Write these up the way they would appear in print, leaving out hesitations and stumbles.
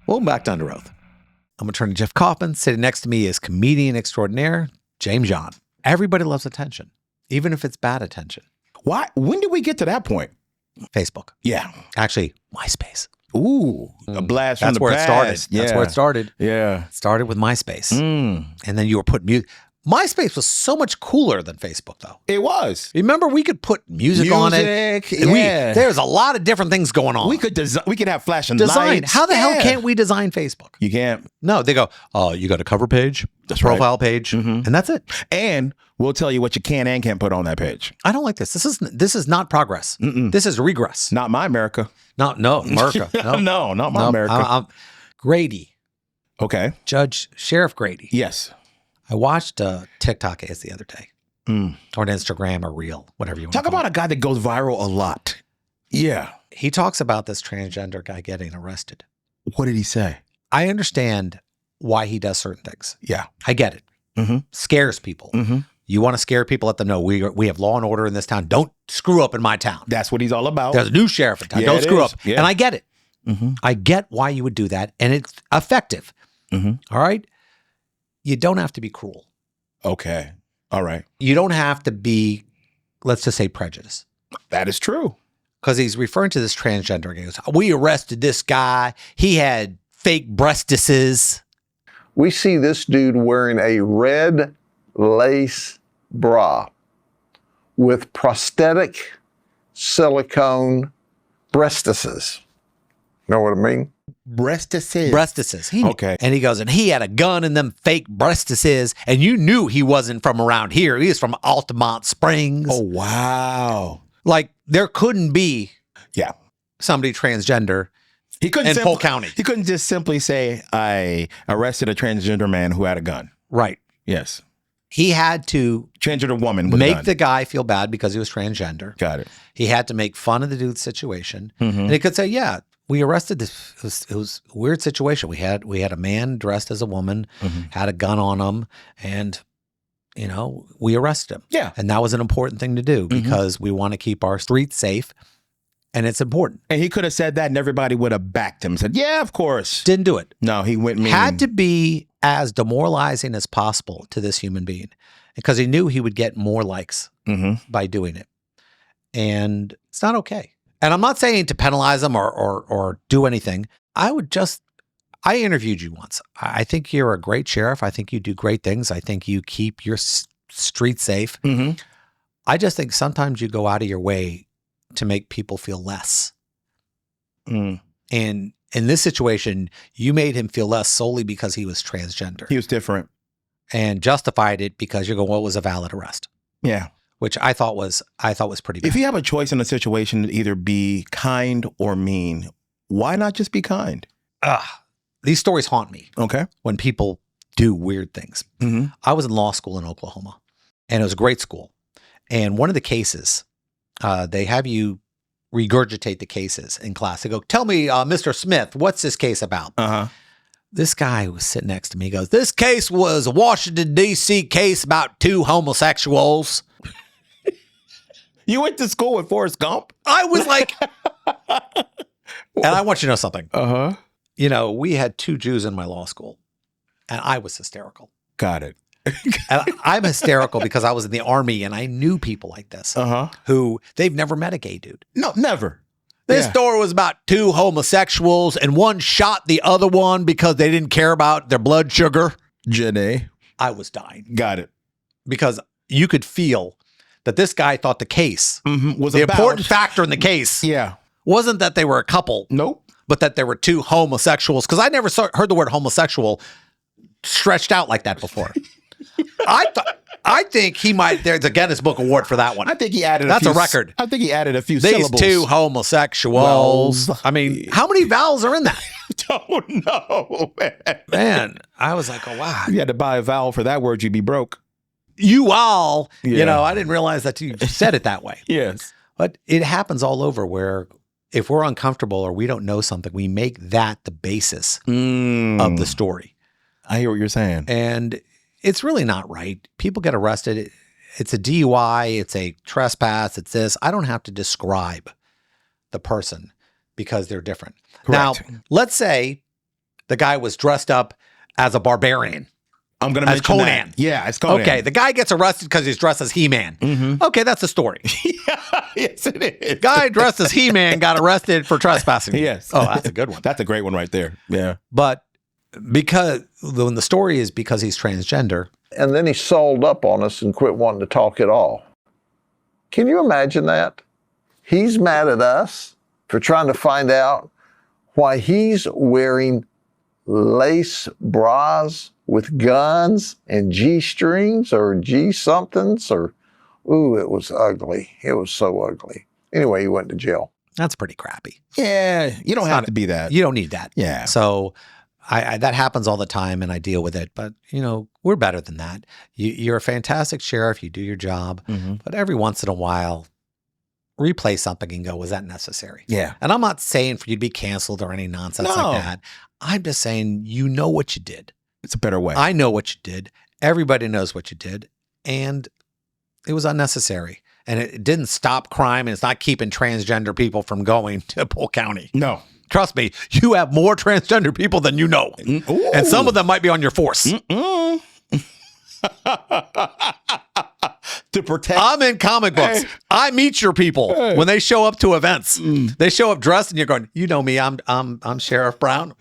Welcome back to Under Oath. I'm attorney Jeff Kaufman. Sitting next to me is comedian extraordinaire James John. Everybody loves attention, even if it's bad attention. Why? When did we get to that point? Facebook. Yeah. Actually, MySpace. Ooh, a blast from the past. That's where it started. Yeah. That's where it started. Yeah. It started with MySpace. And then you were putting music. MySpace was so much cooler than Facebook, though. It was. Remember, we could put music on it. Yeah. There's a lot of different things going on. We could have flashing design. lights. How the hell can't we design Facebook? You can't. No, they go, oh, you got a cover page, a profile page, and that's it. And we'll tell you what you can and can't put on that page. I don't like this. This is not progress. This is regress. Not my America. No, America. No, not my America. Grady. Okay. Sheriff Grady. Yes. I watched TikTok ads the other day, or an Instagram or Reel, whatever you want to call Talk about it. a guy that goes viral a lot. Yeah. He talks about this transgender guy getting arrested. What did he say? I understand why he does certain things. Yeah. I get it. Scares people. You want to scare people, let them know we have law and order in this town. Don't screw up in my town. That's what he's all about. There's a new sheriff in town. Yeah, Don't screw up. Yeah. And I get it. I get why you would do that, and it's effective. All right? You don't have to be cruel. Okay. All right. You don't have to be, let's just say, prejudiced. That is true. Because he's referring to this transgender. He goes, we arrested this guy. He had fake breastises. We see this dude wearing a red lace bra with prosthetic silicone breastises. Know what I mean? Breastises. Okay. And he goes, and he had a gun in them fake breastises, and you knew he wasn't from around here. He was from Altamont Springs. Oh, wow. Like, there couldn't be Yeah. somebody transgender He couldn't in Polk County. He couldn't just simply say, I arrested a transgender man who had a gun. Right. Yes. He had to Transgender woman with a make gun. the guy feel bad because he was transgender. Got it. He had to make fun of the dude's situation. And he could say, yeah, we arrested this. It was a weird situation. We had a man dressed as a woman, had a gun on him, and, we arrested him. Yeah. And that was an important thing to do because we want to keep our streets safe, and it's important. And he could have said that and everybody would have backed him. Said, yeah, of course. Didn't do it. No, he went mean. Had to be as demoralizing as possible to this human being because he knew he would get more likes by doing it. And it's not okay. And I'm not saying to penalize them or do anything. I interviewed you once. I think you're a great sheriff. I think you do great things. I think you keep your street safe. I just think sometimes you go out of your way to make people feel less. And in this situation, you made him feel less solely because he was transgender. He was different. And justified it because you're going, well, it was a valid arrest. Yeah. Which I thought was pretty bad. If you have a choice in a situation to either be kind or mean, why not just be kind? These stories haunt me. Okay. When people do weird things. I was in law school in Oklahoma, and it was a great school. And one of the cases, they have you regurgitate the cases in class. They go, tell me, Mr. Smith, what's this case about? This guy who was sitting next to me goes, this case was a Washington, D.C. case about two homosexuals. You went to school with Forrest Gump? I was like, and I want you to know something. We had two Jews in my law school, and I was hysterical. Got it. And I'm hysterical because I was in the Army, and I knew people like this who they've never met a gay dude. No, never. This story was about two homosexuals, and one shot the other one because they didn't care about their blood sugar. Janae. I was dying. Got it. Because you could feel that this guy thought the case was the about, important factor in the case wasn't that they were a couple. Nope. But that there were two homosexuals. Because I never heard the word homosexual stretched out like that before. I think he might. There's a Guinness Book Award for that one. I think he added. That's a record. I think he added a few These syllables. two homosexuals. I mean, how many vowels are in that? Don't know, man. Man, I was like, oh wow. You had to buy a vowel for that word, you'd be broke. You all. I didn't realize that you said it that way. Yes, but it happens all over where if we're uncomfortable or we don't know something, we make that the basis of the story. I hear what you're saying, and it's really not right. People get arrested. It's a DUI. It's a trespass. It's this. I don't have to describe the person because they're different. Correct. Now, let's say the guy was dressed up as a barbarian. I'm going to mention Conan. that. Yeah, it's Conan. Okay, the guy gets arrested because he's dressed as He-Man. Okay, that's the story. Yes, it is. Guy dressed as He-Man got arrested for trespassing. Yes. Oh, that's a good one. That's a great one right there. Yeah. But because when the story is because he's transgender. And then he sold up on us and quit wanting to talk at all. Can you imagine that? He's mad at us for trying to find out why he's wearing lace bras with guns and G-strings or G-somethings or, ooh, it was ugly. It was so ugly. Anyway, he went to jail. That's pretty crappy. Yeah, you don't have to be that. You don't need that. Yeah. So I that happens all the time and I deal with it. But, we're better than that. You're a fantastic sheriff. You do your job. But every once in a while, replay something and go, was that necessary? Yeah. And I'm not saying for you to be canceled or any nonsense like that. I'm just saying you know what you did. It's a better way. I know what you did. Everybody knows what you did. And it was unnecessary. And it didn't stop crime, and it's not keeping transgender people from going to Polk County. No. Trust me, you have more transgender people than you know. Ooh. And some of them might be on your force. To protect. I'm in comic books. Hey. I meet your people when they show up to events. They show up dressed and you're going, you know me, I'm Sheriff Brown.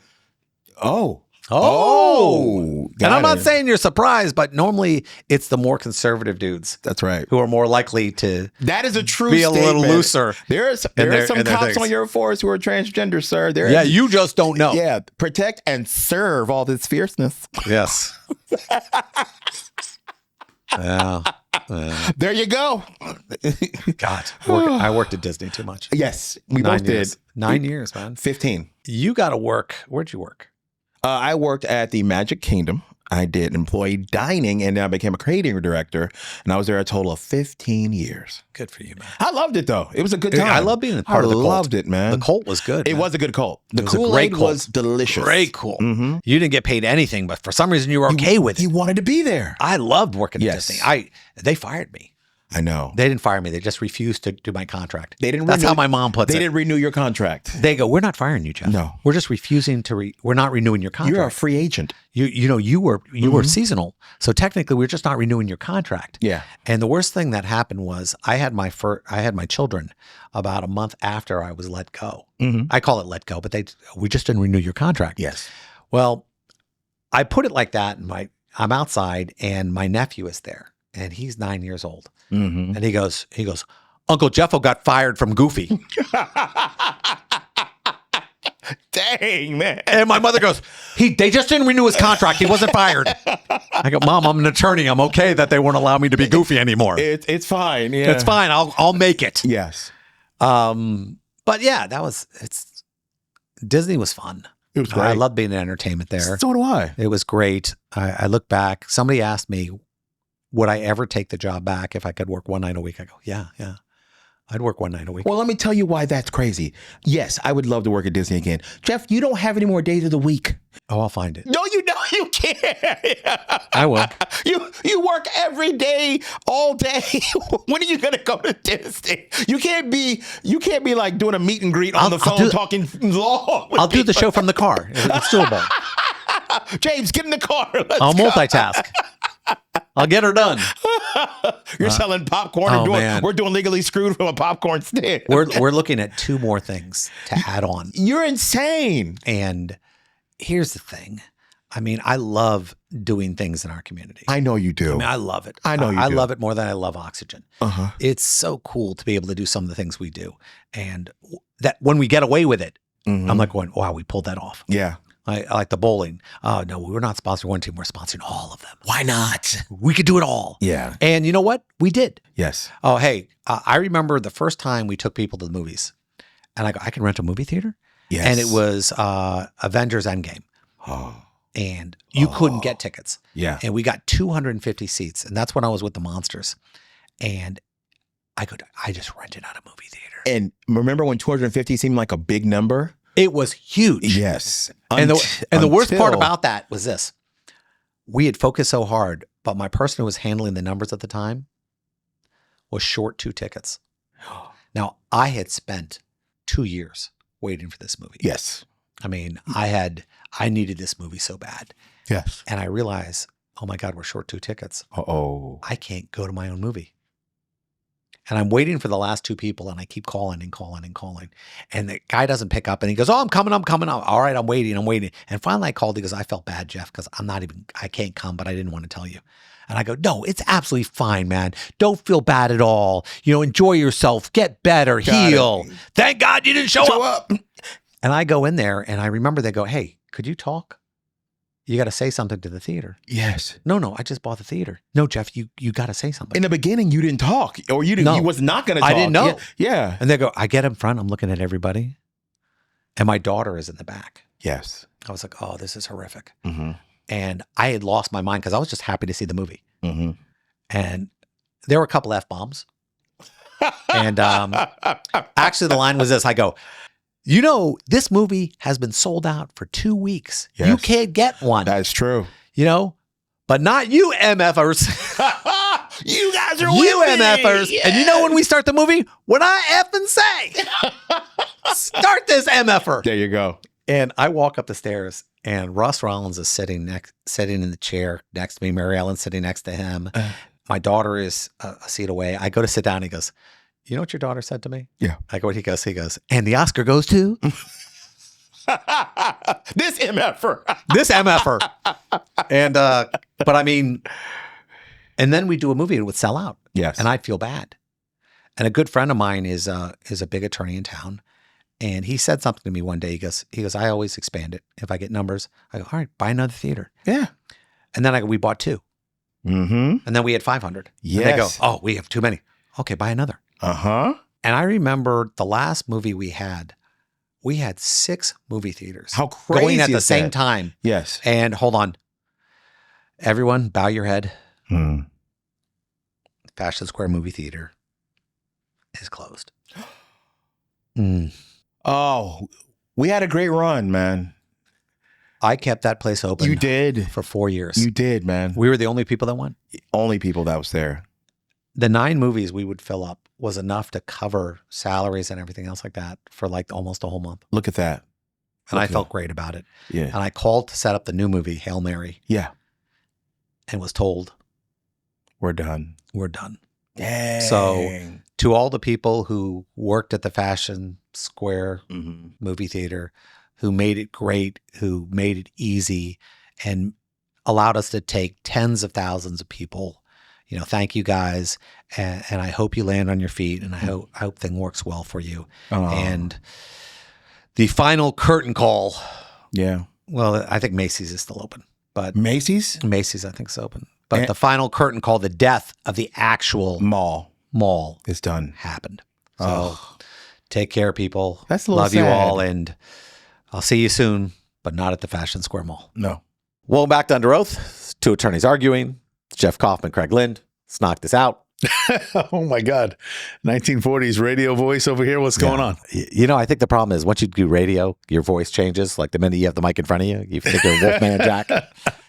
Oh. And I'm not saying you're surprised, but normally it's the more conservative dudes. That's right. Who are more likely to That is a true be a statement. little looser. There are some cops on your force who are transgender, sir. You just don't know. Yeah, protect and serve all this fierceness. Yes. Yeah. There you go. God, I worked at Disney too much. Yes, we 9 both years. did. 9 years, man. 15. You got to work. Where'd you work? I worked at the Magic Kingdom. I did employee dining, and then I became a creative director, and I was there a total of 15 years. Good for you, man. I loved it, though. It was a good time. I love being a part of the cult. I loved it, man. The cult was good. It man. was a good cult. The was a great Kool-Aid cult. was delicious. Great cool. You didn't get paid anything, but for some reason you were okay with it. You wanted to be there. I loved working at Yes. Disney. They fired me. I know. They didn't fire me. They just refused to do my contract. They didn't. That's renew, how my mom puts They it. didn't renew your contract. They go, we're not firing you, Jeff. No. We're just refusing to. We're not renewing your contract. You're a free agent. You were seasonal, so technically we're just not renewing your contract. Yeah. And the worst thing that happened was I had my children about a month after I was let go. I call it let go, but we just didn't renew your contract. Yes. Well, I put it like that, and I'm outside, and my nephew is there, and he's 9 years old, and he goes, Uncle Jeffo got fired from Goofy. Dang, man. And my mother goes, they just didn't renew his contract. He wasn't fired. I go, Mom, I'm an attorney. I'm okay that they won't allow me to be Goofy anymore. It's fine. Yeah. It's fine. I'll make it. Yes. But yeah, Disney was fun. It was great. I loved being in entertainment there. So do I. It was great. I look back. Somebody asked me, would I ever take the job back if I could work one night a week? I go, yeah. I'd work one night a week. Well, let me tell you why that's crazy. Yes, I would love to work at Disney again. Jeff, you don't have any more days of the week. Oh, I'll find it. No, you can't. I will. You work every day, all day. When are you gonna go to Disney? You can't be like doing a meet and greet on the phone talking law. I'll do the show from the car. It's doable. James, get in the car. I'll multitask. I'll get her done. You're selling popcorn. Man. We're doing Legally Screwed from a popcorn stand. We're looking at 2 more things to add on. You're insane. And here's the thing. I mean, I love doing things in our community. I know you do. I mean, I love it. I know you do. I love it more than I love oxygen. Uh-huh. It's so cool to be able to do some of the things we do. And that when we get away with it, I'm like going, wow, we pulled that off. Yeah. I like the bowling. Oh, no, we're not sponsoring one team. We're sponsoring all of them. Why not? We could do it all. Yeah. And you know what? We did. Yes. Oh, hey, I remember the first time we took people to the movies. And I go, I can rent a movie theater? Yes. And it was Avengers Endgame. Oh. And you couldn't get tickets. Yeah. And we got 250 seats. And that's when I was with the Monsters. And I just rented out a movie theater. And remember when 250 seemed like a big number? It was huge. Yes. And the worst part about that was this. We had focused so hard, but my person who was handling the numbers at the time was short 2 tickets. Now, I had spent 2 years waiting for this movie. Yes. I mean, I needed this movie so bad. Yes. And I realized, oh my God, we're short 2 tickets. Uh-oh. I can't go to my own movie. And I'm waiting for the last 2 people, and I keep calling and calling and calling. And the guy doesn't pick up, and he goes, oh, I'm coming. All right, I'm waiting. And finally I called. He goes, I felt bad, Jeff, because I can't come, but I didn't want to tell you. And I go, no, it's absolutely fine, man. Don't feel bad at all. Enjoy yourself. Get better. Heal. Thank God you didn't show up. And I go in there, and I remember they go, hey, could you talk? You got to say something to the theater. Yes. No, I just bought the theater. No, Jeff, you got to say something. In the beginning, you didn't talk, or you was not going to talk. I didn't know. Yeah. And they go, I get in front. I'm looking at everybody. And my daughter is in the back. Yes. I was like, oh, this is horrific. Mm-hmm. And I had lost my mind because I was just happy to see the movie. Mm-hmm. And there were a couple F-bombs. And actually, the line was this. I go, this movie has been sold out for 2 weeks. Yes. You can't get one. That's true. But not you MFers. You guys are you with me. MFers. Yes. And when we start the movie? When I effing say, start this MFer. There you go. And I walk up the stairs, and Russ Rollins is sitting in the chair next to me. Mary Ellen's sitting next to him. My daughter is a seat away. I go to sit down. He goes, you know what your daughter said to me? Yeah. I go, what he goes, and the Oscar goes to? This MFer. This MFer. And, but I mean, and then we do a movie, it would sell out. Yes. And I'd feel bad. And a good friend of mine is a big attorney in town. And he said something to me one day. He goes, I always expand it. If I get numbers, I go, all right, buy another theater. Yeah. And then we bought 2. Mm-hmm. And then we had 500. Yes. And they go, oh, we have too many. Okay, buy another. Uh-huh. And I remember the last movie we had 6 movie theaters. How crazy going at the is same that? time. Yes. And hold on. Everyone, bow your head. Fashion Square Movie Theater is closed. Oh, we had a great run, man. I kept that place open. You did. For 4 years. You did, man. We were the only people that went. Only people that was there. The 9 movies we would fill up was enough to cover salaries and everything else like that for like almost a whole month. Look at that. And I felt great about it. Yeah. And I called to set up the new movie, Hail Mary. Yeah. And was told, we're done. We're done. Dang. So to all the people who worked at the Fashion Square movie theater, who made it great, who made it easy, and allowed us to take tens of thousands of people, thank you guys. And I hope you land on your feet, and I hope thing works well for you. And the final curtain call. Yeah. Well, I think Macy's is still open, but Macy's I think is open. But the final curtain call, the death of the actual mall is done. Happened. So take care, people. That's a little Love sad. you all, and I'll see you soon, but not at the Fashion Square Mall. No. Welcome back to Under Oath. 2 attorneys arguing. Jeff Kaufman, Craig Lind. Let's knock this out. Oh my God. 1940s radio voice over here. What's going on? I think the problem is once you do radio, your voice changes. Like the minute you have the mic in front of you, you think you're Wolfman Jack.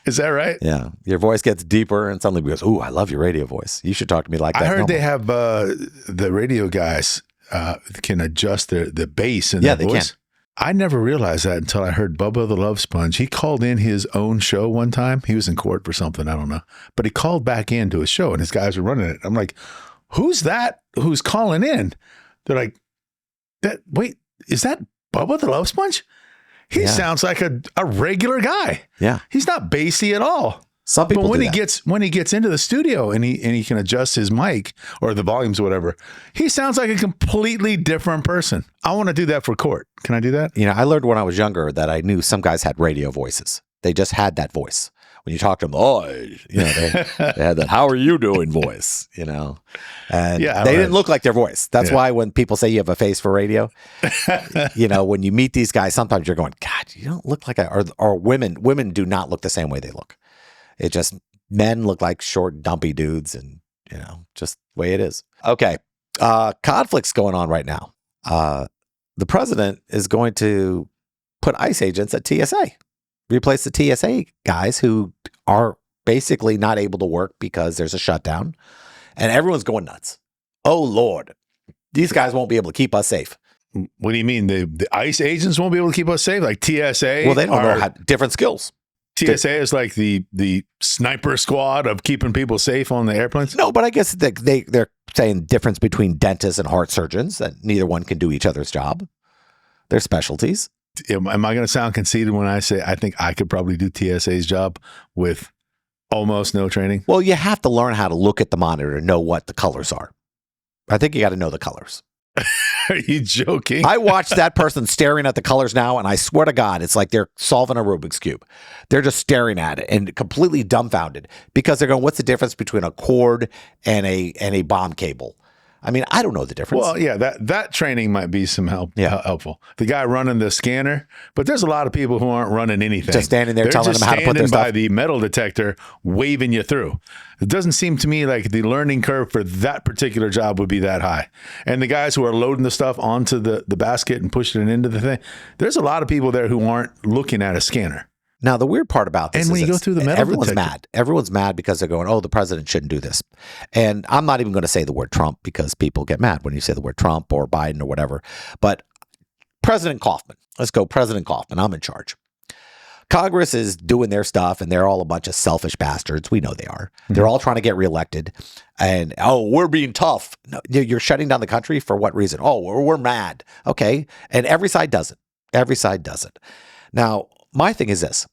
Is that right? Yeah. Your voice gets deeper and suddenly goes, ooh, I love your radio voice. You should talk to me like that. I heard they have the radio guys can adjust the bass in their voice. They can. I never realized that until I heard Bubba the Love Sponge. He called in his own show one time. He was in court for something, I don't know. But he called back into his show and his guys were running it. I'm like, who's that? Who's calling in? They're like, wait, is that Bubba the Love Sponge? He sounds like a regular guy. Yeah. He's not bassy at all. Some people but when do he that. when he gets into the studio and he can adjust his mic or the volumes or whatever, he sounds like a completely different person. I want to do that for court. Can I do that? I learned when I was younger that I knew some guys had radio voices. They just had that voice. When you talk to them, they had that "How are you doing" voice, and they didn't look like their voice. That's why when people say you have a face for radio, when you meet these guys, sometimes you're going, God, you don't look like or women do not look the same way they look. It just, men look like short, dumpy dudes, and, just the way it is. Okay. Conflicts going on right now. The president is going to put ICE agents at TSA, replace the TSA guys who are basically not able to work because there's a shutdown, and everyone's going nuts. Oh, Lord. These guys won't be able to keep us safe. What do you mean? The ICE agents won't be able to keep us safe? Like TSA? Well, they don't know how different skills. TSA is like the sniper squad of keeping people safe on the airplanes? No, but I guess they're saying difference between dentists and heart surgeons, that neither one can do each other's job. They're specialties. Am I going to sound conceited when I say I think I could probably do TSA's job with almost no training? Well, you have to learn how to look at the monitor and know what the colors are. I think you got to know the colors. Are you joking? I watched that person staring at the colors now, and I swear to God, it's like they're solving a Rubik's Cube. They're just staring at it and completely dumbfounded because they're going, what's the difference between a cord and a bomb cable? I mean, I don't know the difference. Well, yeah, that training might be some helpful. The guy running the scanner, but there's a lot of people who aren't running anything. Just standing there telling them how to put their stuff. By the metal detector, waving you through. It doesn't seem to me like the learning curve for that particular job would be that high. And the guys who are loading the stuff onto the basket and pushing it into the thing, there's a lot of people there who aren't looking at a scanner. Now, the weird part about this and when is you go through the metal everyone's detector. mad. Everyone's mad because they're going, oh, the president shouldn't do this. And I'm not even going to say the word Trump because people get mad when you say the word Trump or Biden or whatever. But President Kaufman, let's go President Kaufman. I'm in charge. Congress is doing their stuff and they're all a bunch of selfish bastards. We know they are. Mm-hmm. They're all trying to get reelected. And, oh, we're being tough. No, you're shutting down the country for what reason? Oh, we're mad. Okay. And every side does it. Every side does it. Now, my thing is this.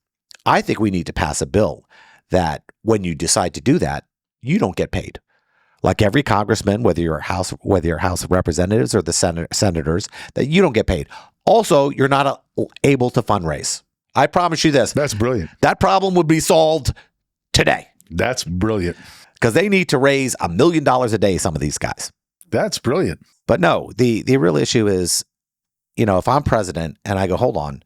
I think we need to pass a bill that when you decide to do that, you don't get paid. Like every congressman, whether you're House of Representatives or the senators, that you don't get paid. Also, you're not able to fundraise. I promise you this. That's brilliant. That problem would be solved today. That's brilliant. Because they need to raise $1 million a day, some of these guys. That's brilliant. But no, the real issue is, if I'm president and I go, hold on,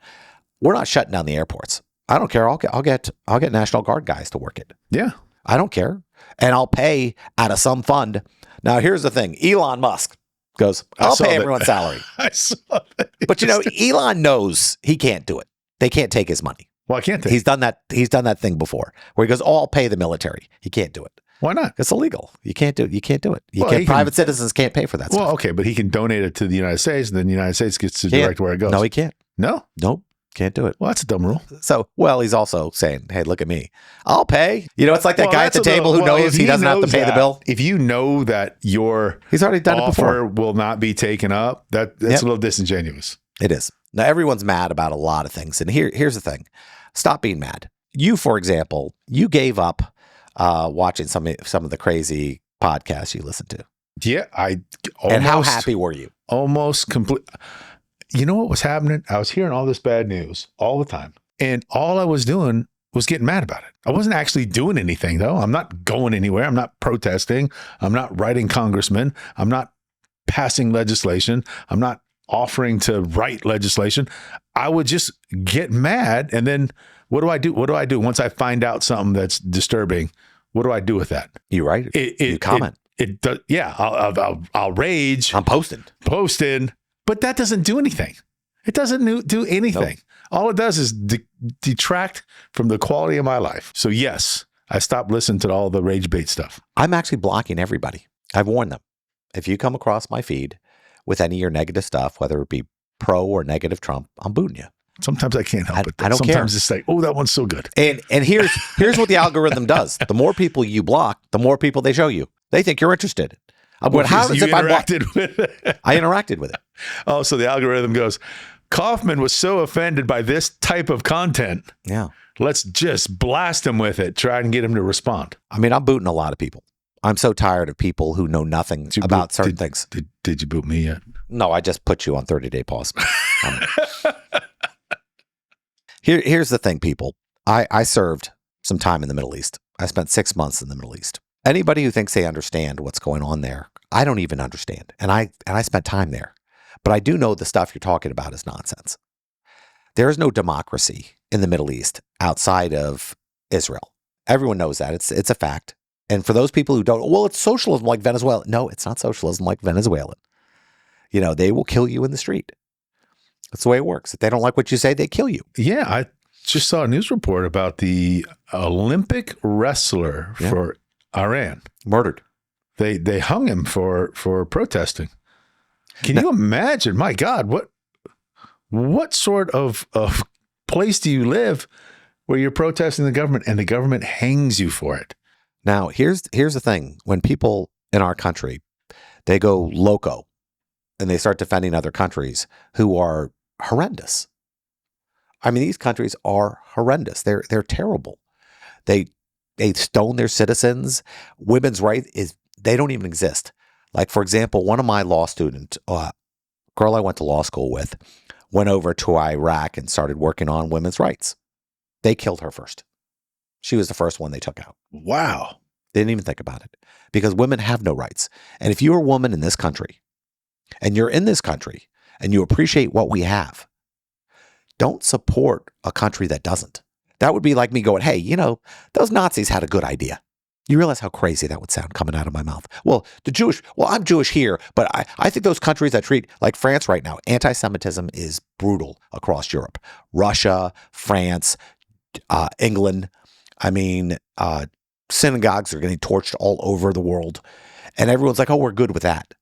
we're not shutting down the airports. I don't care. I'll get National Guard guys to work it. Yeah. I don't care. And I'll pay out of some fund. Now, here's the thing. Elon Musk goes, I'll pay everyone's salary. I saw that. But Elon knows he can't do it. They can't take his money. Why can't they? He's done that thing before where he goes, oh, I'll pay the military. He can't do it. Why not? It's illegal. You can't do it. Private citizens can't pay for that stuff. Well, okay, but he can donate it to the United States, and then the United States gets to direct where it goes. No, he can't. No? Nope. Can't do it. Well, that's a dumb rule. So, he's also saying, hey, look at me. I'll pay. It's like that guy at the table who knows he doesn't have to pay the bill. If you know that your he's already done offer it before. Will not be taken up, that's a little disingenuous. It is. Now, everyone's mad about a lot of things. And here's the thing. Stop being mad. You, for example, you gave up watching some of the crazy podcasts you listened to. Yeah. And how happy were you? Almost complete. You know what was happening? I was hearing all this bad news all the time. And all I was doing was getting mad about it. I wasn't actually doing anything, though. I'm not going anywhere. I'm not protesting. I'm not writing congressmen. I'm not passing legislation. I'm not offering to write legislation. I would just get mad. And then what do I do? What do I do once I find out something that's disturbing? What do I do with that? You write it. You comment. Yeah. I'll rage. I'm posting. But that doesn't do anything. It doesn't do anything. Nope. All it does is detract from the quality of my life. So yes, I stopped listening to all the rage bait stuff. I'm actually blocking everybody. I've warned them. If you come across my feed with any of your negative stuff, whether it be pro or negative Trump, I'm booting you. Sometimes I can't help it. I don't care. Sometimes it's like, oh, that one's so good. And here's what the algorithm does. The more people you block, the more people they show you. They think you're interested. Well, how is it interacted with it? I interacted with it. Oh, so the algorithm goes, Kaufman was so offended by this type of content. Yeah. Let's just blast him with it. Try and get him to respond. I mean, I'm booting a lot of people. I'm so tired of people who know nothing about certain things. Did you boot me yet? No, I just put you on 30-day pause. Here's the thing, people. I served some time in the Middle East. I spent 6 months in the Middle East. Anybody who thinks they understand what's going on there, I don't even understand. And I spent time there. But I do know the stuff you're talking about is nonsense. There is no democracy in the Middle East outside of Israel. Everyone knows that. It's a fact. And for those people who don't, well, it's socialism like Venezuela. No, it's not socialism like Venezuela. They will kill you in the street. That's the way it works. If they don't like what you say, they kill you. Yeah, I just saw a news report about the Olympic wrestler for Iran. Murdered. They hung him for protesting. Can you imagine? My God, what sort of place do you live where you're protesting the government and the government hangs you for it? Now, here's the thing. When people in our country, they go loco and they start defending other countries who are horrendous. I mean, these countries are horrendous. They're terrible. They stone their citizens. Women's rights they don't even exist. Like, for example, one of my law students, girl I went to law school with, went over to Iraq and started working on women's rights. They killed her first. She was the first one they took out. Wow. They didn't even think about it because women have no rights. And if you're a woman in this country and you're in this country and you appreciate what we have, don't support a country that doesn't. That would be like me going, hey, those Nazis had a good idea. You realize how crazy that would sound coming out of my mouth. Well, I'm Jewish here, but I think those countries that treat, like France right now, anti-Semitism is brutal across Europe. Russia, France, England. I mean, synagogues are getting torched all over the world. And everyone's like, oh, we're good with that.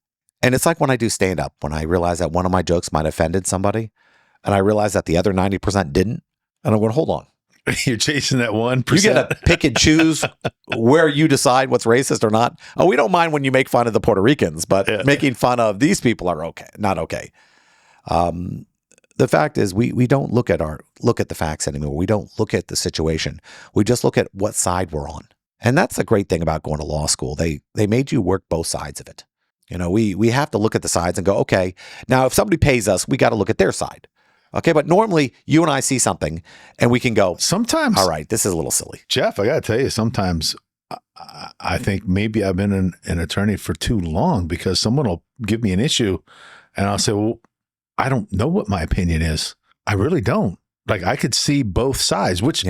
And it's like when I do stand-up, when I realize that one of my jokes might have offended somebody, and I realize that the other 90% didn't, and I'm going, hold on. You're chasing that 1%. You get to pick and choose where you decide what's racist or not. Oh, we don't mind when you make fun of the Puerto Ricans, but making fun of these people are not okay. The fact is, we don't look at the facts anymore. We don't look at the situation. We just look at what side we're on. And that's the great thing about going to law school. They made you work both sides of it. We have to look at the sides and go, okay, now if somebody pays us, we got to look at their side. Okay, but normally you and I see something and we can go, sometimes, all right, this is a little silly. Jeff, I got to tell you, sometimes I think maybe I've been an attorney for too long because someone will give me an issue and I'll say, well, I don't know what my opinion is. I really don't. Like, I could see both sides. Which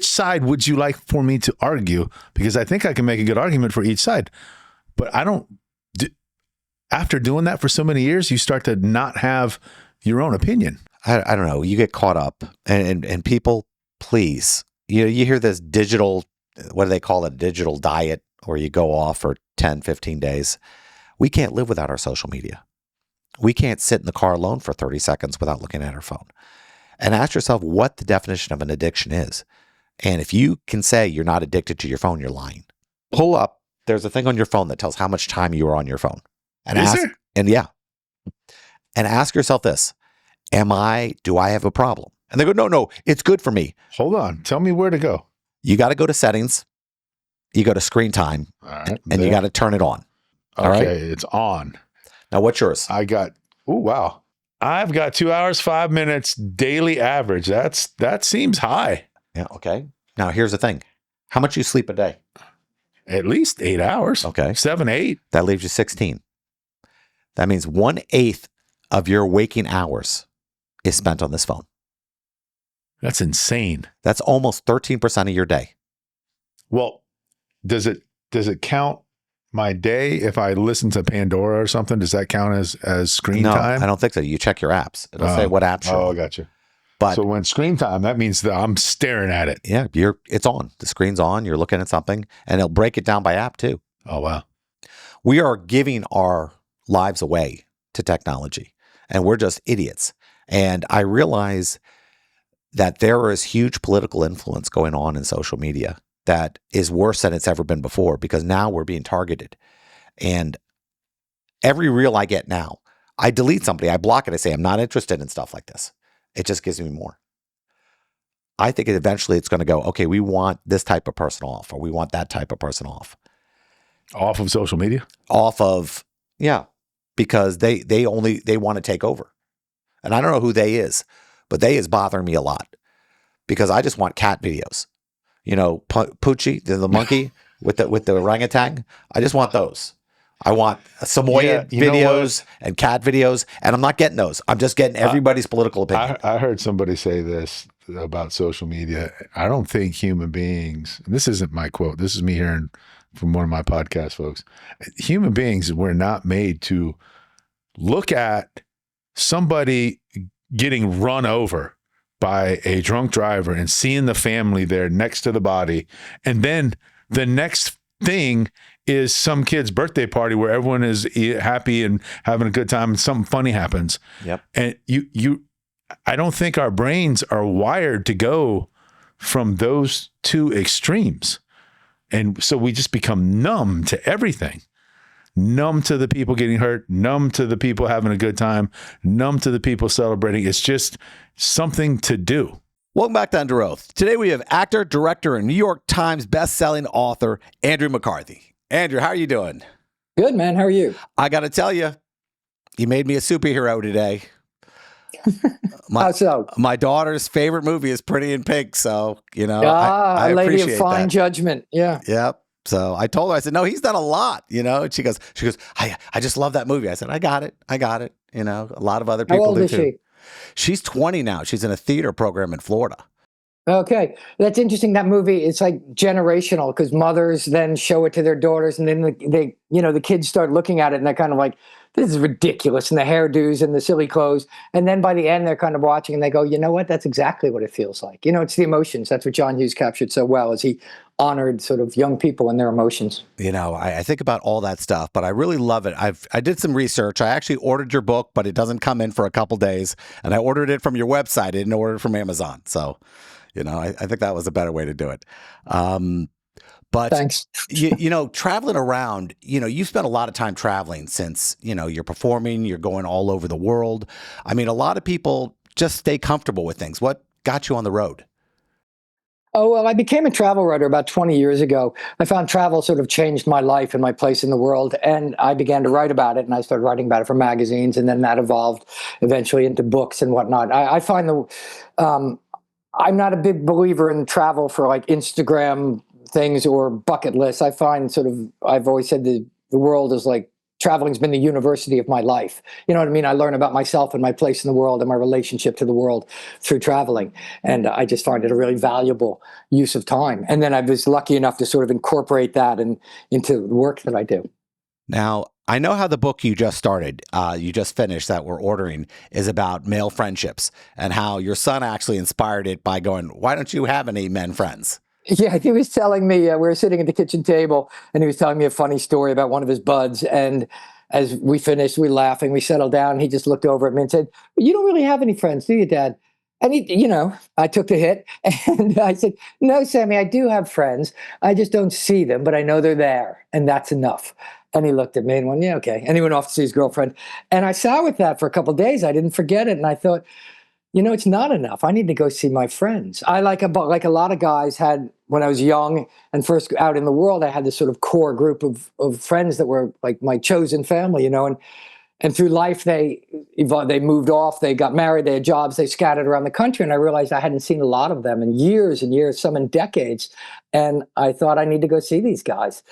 side would you like for me to argue? Because I think I can make a good argument for each side. But I don't. After doing that for so many years, you start to not have your own opinion. I don't know. You get caught up, and people, please, you hear this digital, what do they call it, digital diet, where you go off for 10, 15 days. We can't live without our social media. We can't sit in the car alone for 30 seconds without looking at our phone. And ask yourself what the definition of an addiction is. And if you can say you're not addicted to your phone, you're lying. Pull up. There's a thing on your phone that tells how much time you are on your phone. And ask yourself this. Do I have a problem? And they go, no, it's good for me. Hold on. Tell me where to go. You got to go to settings. You go to screen time. All right. And you got to turn it on. All right. It's on. Now, what's yours? Wow. I've got 2 hours, 5 minutes daily average. That seems high. Yeah. Okay. Now, here's the thing. How much you sleep a day? At least 8 hours. Okay. 7, 8. That leaves you 16. That means 1/8 of your waking hours is spent on this phone. That's insane. That's almost 13% of your day. Well, does it count my day if I listen to Pandora or something? Does that count as screen time? No, I don't think so. You check your apps. It'll say what apps you're on. I got you. But so when screen time, that means that I'm staring at it. Yeah, it's on. The screen's on. You're looking at something, and it'll break it down by app too. Oh, wow. We are giving our lives away to technology, and we're just idiots. And I realize that there is huge political influence going on in social media that is worse than it's ever been before, because now we're being targeted. And every reel I get now, I delete somebody, I block it, I say, I'm not interested in stuff like this. It just gives me more. I think eventually it's going to go, okay, we want this type of person off, or we want that type of person off. Off of social media? Off of, yeah, because they want to take over. And I don't know who they is, but they is bothering me a lot because I just want cat videos. Poochie, the monkey with the orangutan. I just want those. I want Samoyed videos and cat videos, and I'm not getting those. I'm just getting everybody's political opinion. I heard somebody say this about social media. I don't think human beings, and this isn't my quote, this is me hearing from one of my podcast folks. Human beings were not made to look at somebody getting run over by a drunk driver and seeing the family there next to the body. And then the next thing is some kid's birthday party where everyone is happy and having a good time and something funny happens. Yep. And I don't think our brains are wired to go from those two extremes. And so we just become numb to everything. Numb to the people getting hurt, numb to the people having a good time, numb to the people celebrating. It's just something to do. Welcome back to Under Oath. Today we have actor, director, and New York Times best-selling author Andrew McCarthy. Andrew, how are you doing? Good, man. How are you? I got to tell you, you made me a superhero today. How so? My daughter's favorite movie is Pretty in Pink, so, a lady appreciate of fine that. judgment. Yeah. Yep. So I told her, I said, no, he's done a lot, And she goes, I just love that movie. I said, I got it. A lot of other people How old do is too. she? She's 20 now. She's in a theater program in Florida. Okay. That's interesting. That movie, it's like generational because mothers then show it to their daughters and then the kids start looking at it and they're kind of like, this is ridiculous. And the hairdos and the silly clothes. And then by the end, they're kind of watching and they go, you know what? That's exactly what it feels like. It's the emotions. That's what John Hughes captured so well as he honored sort of young people and their emotions. I think about all that stuff, but I really love it. I did some research. I actually ordered your book, but it doesn't come in for a couple days. And I ordered it from your website. I didn't order it from Amazon. So, I think that was a better way to do it. But thanks. Traveling around, you've spent a lot of time traveling since, you're performing, you're going all over the world. I mean, a lot of people just stay comfortable with things. What got you on the road? Oh, well, I became a travel writer about 20 years ago. I found travel sort of changed my life and my place in the world. And I began to write about it. And I started writing about it for magazines. And then that evolved eventually into books and whatnot. I find I'm not a big believer in travel for like Instagram things or bucket lists. I find I've always said the world is like, traveling's been the university of my life. You know what I mean? I learn about myself and my place in the world and my relationship to the world through traveling. And I just find it a really valuable use of time. And then I was lucky enough to sort of incorporate that into the work that I do. Now, I know how the book you just started, you just finished that we're ordering is about male friendships and how your son actually inspired it by going, why don't you have any men friends? Yeah, he was telling me, we were sitting at the kitchen table, and he was telling me a funny story about one of his buds. And as we finished, we laughing, we settled down, and he just looked over at me and said, you don't really have any friends, do you, Dad? And I took the hit, and I said, no, Sammy, I do have friends. I just don't see them, but I know they're there, and that's enough. And he looked at me and went, yeah, okay. And he went off to see his girlfriend. And I sat with that for a couple of days. I didn't forget it, and I thought, it's not enough. I need to go see my friends. I like a lot of guys had when I was young and first out in the world. I had this sort of core group of friends that were like my chosen family, and through life they moved off, they got married, they had jobs, they scattered around the country, and I realized I hadn't seen a lot of them in years and years, some in decades, and I thought I need to go see these guys.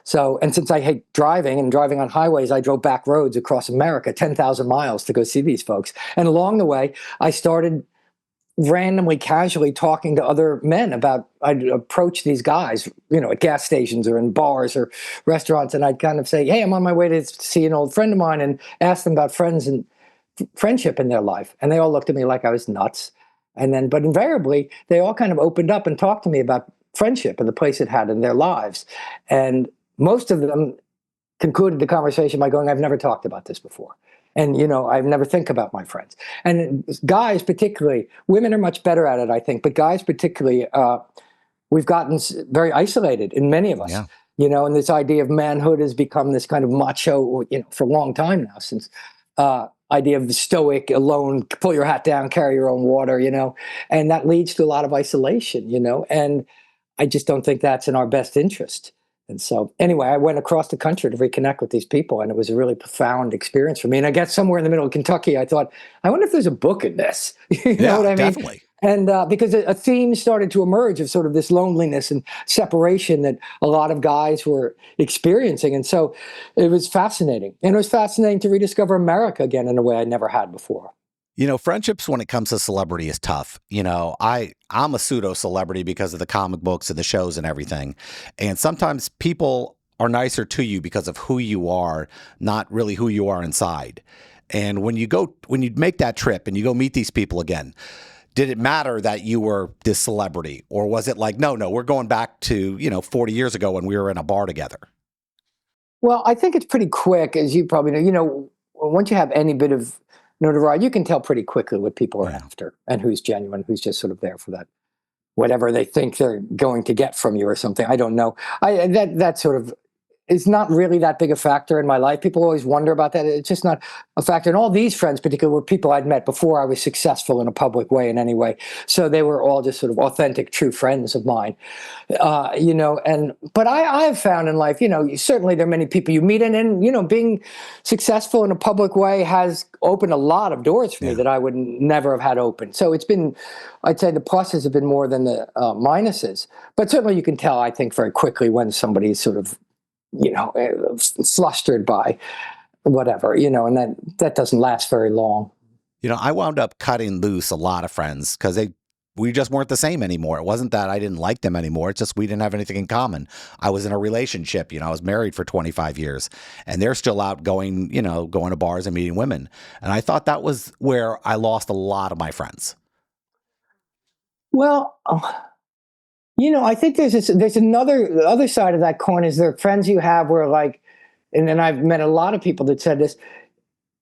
So, and since I hate driving and driving on highways, I drove back roads across America, 10,000 miles to go see these folks. And along the way, I started randomly, casually talking to other men about, I'd approach these guys, at gas stations or in bars or restaurants. And I'd kind of say, hey, I'm on my way to see an old friend of mine, and ask them about friends and friendship in their life. And they all looked at me like I was nuts. But invariably, they all kind of opened up and talked to me about friendship and the place it had in their lives. And most of them concluded the conversation by going, I've never talked about this before. And, I've never think about my friends. And guys particularly, women are much better at it, I think, but guys particularly, we've gotten very isolated in many of us, and this idea of manhood has become this kind of macho, for a long time now, since idea of stoic, alone, pull your hat down, carry your own water, and that leads to a lot of isolation, and I just don't think that's in our best interest. And so anyway, I went across the country to reconnect with these people, and it was a really profound experience for me. And I got somewhere in the middle of Kentucky, I thought, I wonder if there's a book in this. You know what I mean? Definitely. And because a theme started to emerge of sort of this loneliness and separation that a lot of guys were experiencing. And so it was fascinating. And it was fascinating to rediscover America again in a way I never had before. Friendships when it comes to celebrity is tough. I'm a pseudo celebrity because of the comic books and the shows and everything. And sometimes people are nicer to you because of who you are, not really who you are inside. And when you make that trip and you go meet these people again, did it matter that you were this celebrity? Or was it like, no, we're going back to, 40 years ago when we were in a bar together? Well, I think it's pretty quick, as you probably know. Once you have any bit of notoriety, you can tell pretty quickly what people are after and who's genuine, who's just sort of there for that, whatever they think they're going to get from you or something. I don't know. That sort of is not really that big a factor in my life. People always wonder about that. It's just not a factor. And all these friends, particularly, were people I'd met before I was successful in a public way in any way. So they were all just sort of authentic, true friends of mine. But I have found in life, certainly there are many people you meet, and being successful in a public way has opened a lot of doors for me that I would never have had open. So it's been, I'd say the pluses have been more than the minuses. But certainly you can tell, I think, very quickly when somebody's sort of flustered by whatever, and that doesn't last very long. I wound up cutting loose a lot of friends because we just weren't the same anymore. It wasn't that I didn't like them anymore. It's just we didn't have anything in common. I was in a relationship, I was married for 25 years, and they're still out going to bars and meeting women. And I thought that was where I lost a lot of my friends. Well, I think there's the other side of that coin is there are friends you have where and then I've met a lot of people that said this.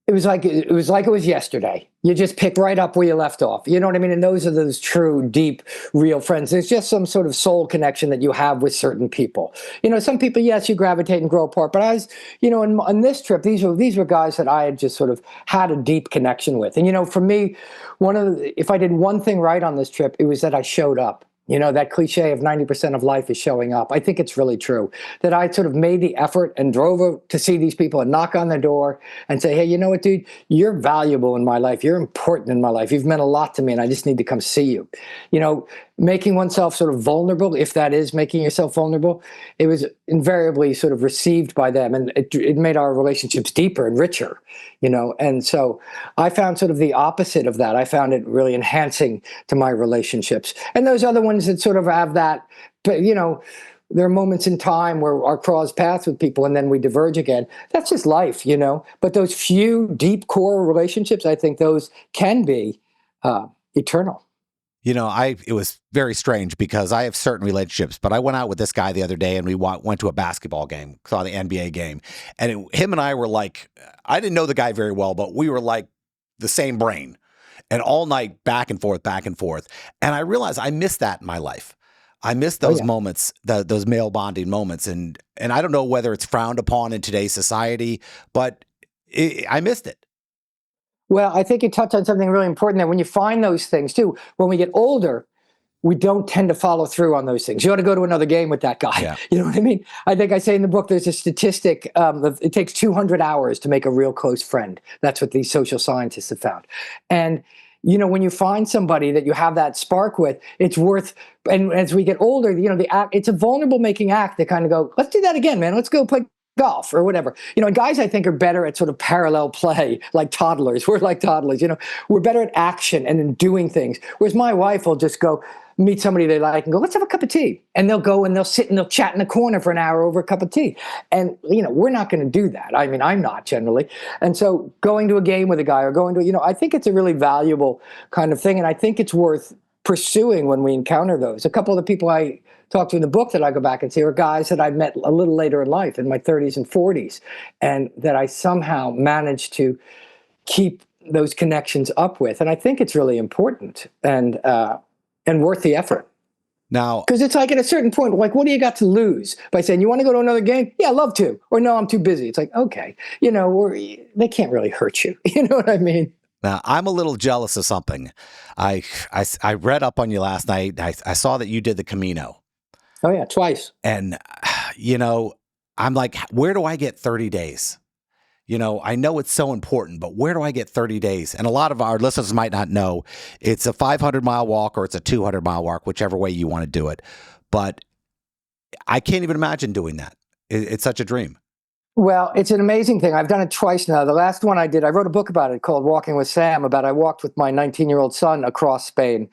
It was like it was yesterday. You just pick right up where you left off. You know what I mean? And those are those true, deep, real friends. There's just some sort of soul connection that you have with certain people. Some people, yes, you gravitate and grow apart. But I was, on this trip, these were guys that I had just sort of had a deep connection with. And for me, if I did one thing right on this trip, it was that I showed up. That cliche of 90% of life is showing up. I think it's really true that I sort of made the effort and drove to see these people and knock on their door and say, hey, you know what, dude, you're valuable in my life. You're important in my life. You've meant a lot to me and I just need to come see you. Making oneself sort of vulnerable, if that is making yourself vulnerable, it was invariably sort of received by them. And it made our relationships deeper and richer, And so I found sort of the opposite of that. I found it really enhancing to my relationships. And those other ones that sort of have that, but there are moments in time where our cross paths with people and then we diverge again. That's just life, But those few deep core relationships, I think those can be eternal. It was very strange because I have certain relationships, but I went out with this guy the other day and we went to a basketball game, saw the NBA game. And him and I were like, I didn't know the guy very well, but we were like the same brain and all night back and forth. And I realized I missed that in my life. I miss those moments, those male bonding moments. And I don't know whether it's frowned upon in today's society, but I missed it. Well, I think you touched on something really important there. When you find those things too, when we get older, we don't tend to follow through on those things. You ought to go to another game with that guy. Yeah. You know what I mean? I think I say in the book, there's a statistic. It takes 200 hours to make a real close friend. That's what these social scientists have found. And when you find somebody that you have that spark with, it's worth, and as we get older, it's a vulnerable making act to kind of go, let's do that again, man. Let's go play golf or whatever. And guys I think are better at sort of parallel play, like toddlers. We're like toddlers, we're better at action and in doing things. Whereas my wife will just go meet somebody they like and go, let's have a cup of tea. And they'll go and they'll sit and they'll chat in a corner for an hour over a cup of tea. And, we're not going to do that. I mean, I'm not generally. And so going to a game with a guy or going to, I think it's a really valuable kind of thing. And I think it's worth pursuing when we encounter those. A couple of the people I talked to in the book that I go back and see are guys that I met a little later in life, in my 30s and 40s, and that I somehow managed to keep those connections up with. And I think it's really important and worth the effort. Now, because it's like at a certain point, like, what do you got to lose by saying, you want to go to another game? Yeah, I'd love to. Or no, I'm too busy. It's like, okay, they can't really hurt you. You know what I mean? Now, I'm a little jealous of something. I read up on you last night. I saw that you did the Camino. Oh, yeah, twice. And, I'm like, where do I get 30 days? I know it's so important, but where do I get 30 days? And a lot of our listeners might not know it's a 500-mile walk or it's a 200-mile walk, whichever way you want to do it. But I can't even imagine doing that. It's such a dream. Well, it's an amazing thing. I've done it twice now. The last one I did, I wrote a book about it called Walking with Sam, I walked with my 19-year-old son across Spain,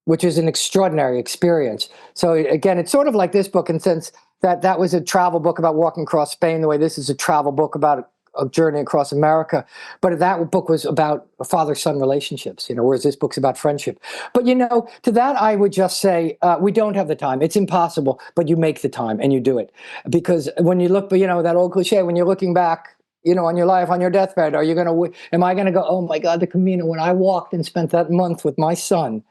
which is an extraordinary experience. So again, it's sort of like this book in the sense that was a travel book about walking across Spain, the way this is a travel book about a journey across America. But that book was about father-son relationships, whereas this book's about friendship. But, to that, I would just say, we don't have the time. It's impossible, but you make the time and you do it. Because when you look, that old cliche, when you're looking back, on your life, on your deathbed, am I going to go, oh my God, the Camino, when I walked and spent that month with my son,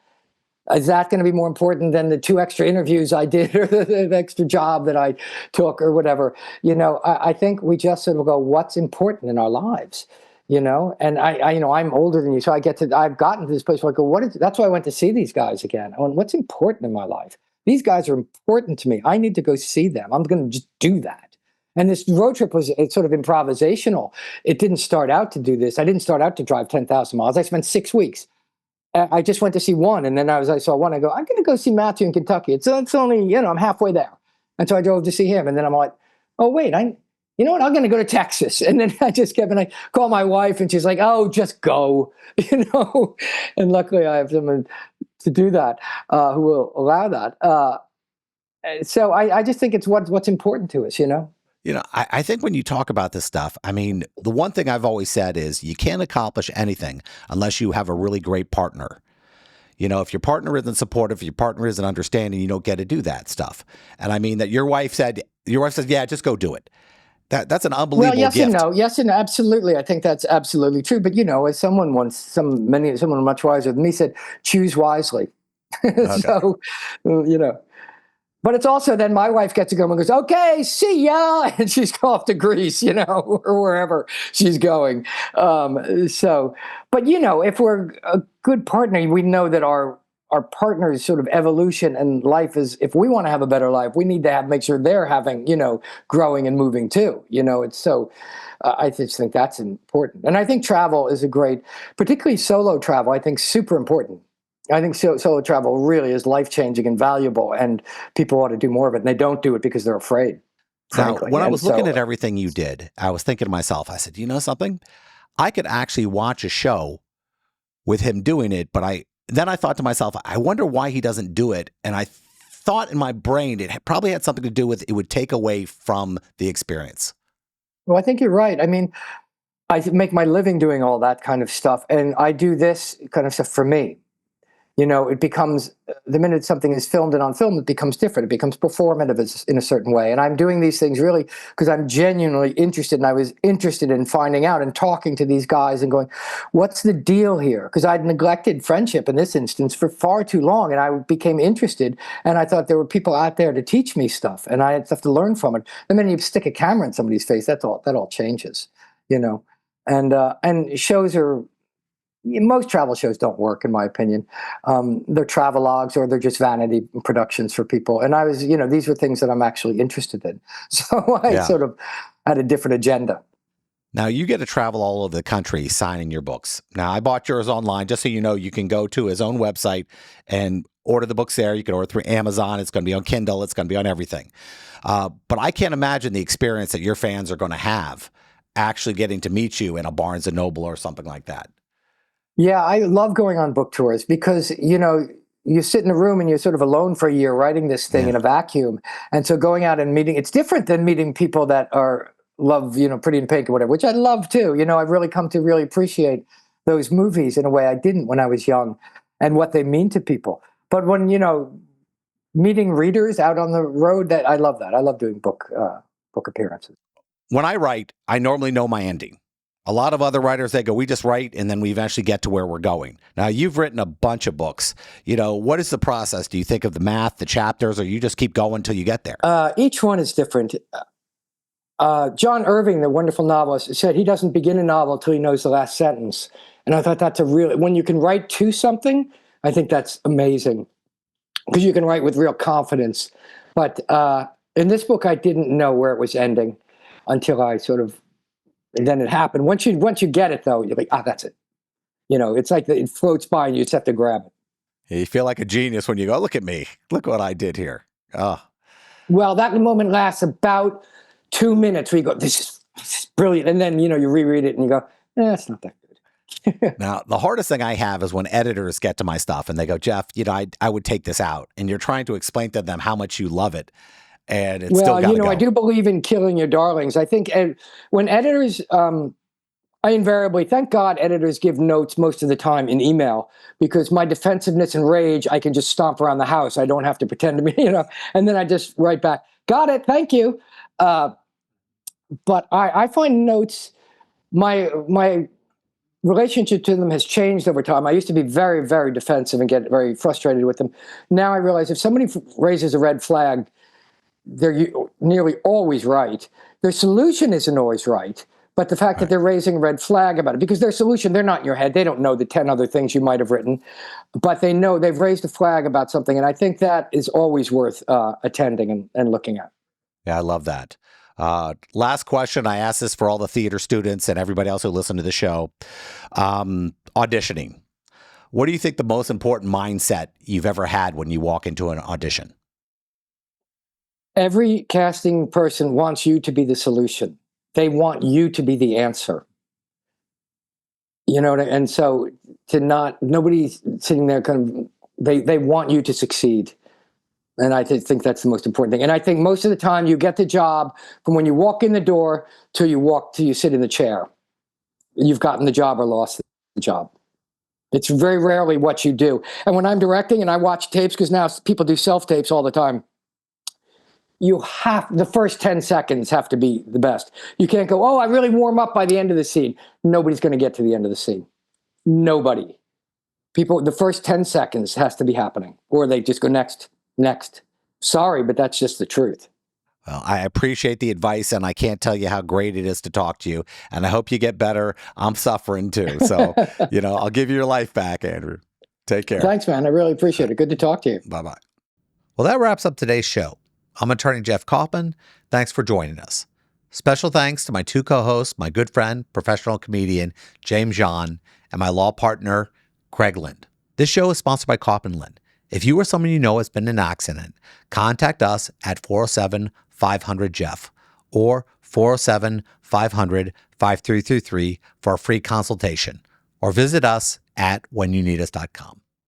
is that going to be more important than the 2 extra interviews I did or the extra job that I took or whatever? I think we just sort of go, what's important in our lives? And I'm older than you, so I've gotten to this place where I go, that's why I went to see these guys again. I went, what's important in my life? These guys are important to me. I need to go see them. I'm going to just do that. And this road trip was sort of improvisational. It didn't start out to do this. I didn't start out to drive 10,000 miles. I spent 6 weeks. I just went to see one. And then I saw one. I go, I'm going to go see Matthew in Kentucky. It's only, I'm halfway there. And so I drove to see him. And then I'm like, oh, wait, you know what? I'm going to go to Texas. And then I just kept, and I called my wife and she's like, oh, just go, And luckily I have someone to do that, who will allow that. So I just think it's what's important to us, I think when you talk about this stuff, the one thing I've always said is you can't accomplish anything unless you have a really great partner. If your partner isn't supportive, if your partner isn't understanding, you don't get to do that stuff. And that your wife said, yeah, just go do it. That's an unbelievable yes gift. And no. Yes and no. Absolutely. I think that's absolutely true. But, as someone someone much wiser than me said, choose wisely. Okay. So, But it's also then my wife gets to go and goes, okay, see ya. And she's off to Greece, or wherever she's going. But, if we're a good partner, we know that our partner's sort of evolution and life is, if we want to have a better life, we need to make sure they're having, growing and moving too. It's so, I just think that's important. And I think travel is particularly solo travel, I think super important. I think solo travel really is life-changing and valuable, and people ought to do more of it, and they don't do it because they're afraid, frankly. Now, when I was looking at everything you did, I was thinking to myself, I said, you know something? I could actually watch a show with him doing it, but then I thought to myself, I wonder why he doesn't do it, and I thought in my brain it probably had something to do with it would take away from the experience. Well, I think you're right. I make my living doing all that kind of stuff, and I do this kind of stuff for me. It becomes, the minute something is filmed and on film, it becomes different. It becomes performative in a certain way. And I'm doing these things really because I'm genuinely interested. And I was interested in finding out and talking to these guys and going, what's the deal here? Because I'd neglected friendship in this instance for far too long. And I became interested. And I thought there were people out there to teach me stuff. And I had stuff to learn from it. The minute you stick a camera in somebody's face, that all changes, And shows are, most travel shows don't work, in my opinion. They're travelogues or they're just vanity productions for people. And I was, these were things that I'm actually interested in. So I sort of had a different agenda. Now, you get to travel all over the country signing your books. Now, I bought yours online, just so you know, you can go to his own website and order the books there. You can order through Amazon. It's going to be on Kindle. It's going to be on everything. But I can't imagine the experience that your fans are going to have actually getting to meet you in a Barnes & Noble or something like that. Yeah, I love going on book tours because, you sit in a room and you're sort of alone for a year writing this thing in a vacuum. And so going out and meeting, it's different than meeting people that love, Pretty in Pink or whatever, which I love too. I've really come to really appreciate those movies in a way I didn't when I was young and what they mean to people. But when, meeting readers out on the road, that I love that. I love doing book appearances. When I write, I normally know my ending. A lot of other writers, they go, we just write and then we eventually get to where we're going. Now, you've written a bunch of books. What is the process? Do you think of the math, the chapters, or you just keep going until you get there? Each one is different. John Irving, the wonderful novelist, said he doesn't begin a novel till he knows the last sentence. And I thought that's when you can write to something, I think that's amazing because you can write with real confidence. But in this book, I didn't know where it was ending until I and then it happened. Once you get it, though, you're like, that's it. It's like it floats by and you just have to grab it. You feel like a genius when you go, look at me. Look what I did here. Oh. Well, that moment lasts about 2 minutes where you go, this is brilliant. And then, you reread it and you go, it's not that good. Now, the hardest thing I have is when editors get to my stuff and they go, Jeff, I would take this out. And you're trying to explain to them how much you love it. and it's still got to go. I do believe in killing your darlings. I think when editors, I invariably, thank God, editors give notes most of the time in email, because my defensiveness and rage, I can just stomp around the house. I don't have to pretend to be, and then I just write back, got it, thank you. But I find notes, my relationship to them has changed over time. I used to be very, very defensive and get very frustrated with them. Now I realize if somebody raises a red flag, they're nearly always right. Their solution isn't always right, but the fact that they're raising a red flag about it, because their solution, they're not in your head. They don't know the 10 other things you might have written, but they know they've raised a flag about something. And I think that is always worth attending and looking at. Yeah, I love that. Last question. I asked this for all the theater students and everybody else who listened to the show. Auditioning. What do you think the most important mindset you've ever had when you walk into an audition? Every casting person wants you to be the solution. They want you to be the answer. And so nobody's sitting there they want you to succeed. And I think that's the most important thing. And I think most of the time you get the job from when you walk in the door till you sit in the chair. You've gotten the job or lost the job. It's very rarely what you do. And when I'm directing and I watch tapes, because now people do self-tapes all the time, the first 10 seconds have to be the best. You can't go, I really warm up by the end of the scene. Nobody's going to get to the end of the scene. Nobody. The first 10 seconds has to be happening, or they just go next. Sorry, but that's just the truth. Well, I appreciate the advice, and I can't tell you how great it is to talk to you. And I hope you get better. I'm suffering too. So, I'll give you your life back, Andrew. Take care. Thanks, man. I really appreciate it. Good to talk to you. Bye-bye. Well, that wraps up today's show. I'm attorney Jeff Kaufman. Thanks for joining us. Special thanks to my two co-hosts, my good friend, professional comedian James John, and my law partner, Craig Lind. This show is sponsored by Kaufman Lind. If you or someone you know has been in an accident, contact us at 407-500-JEFF or 407-500-5333 for a free consultation, or visit us at whenyouneedus.com.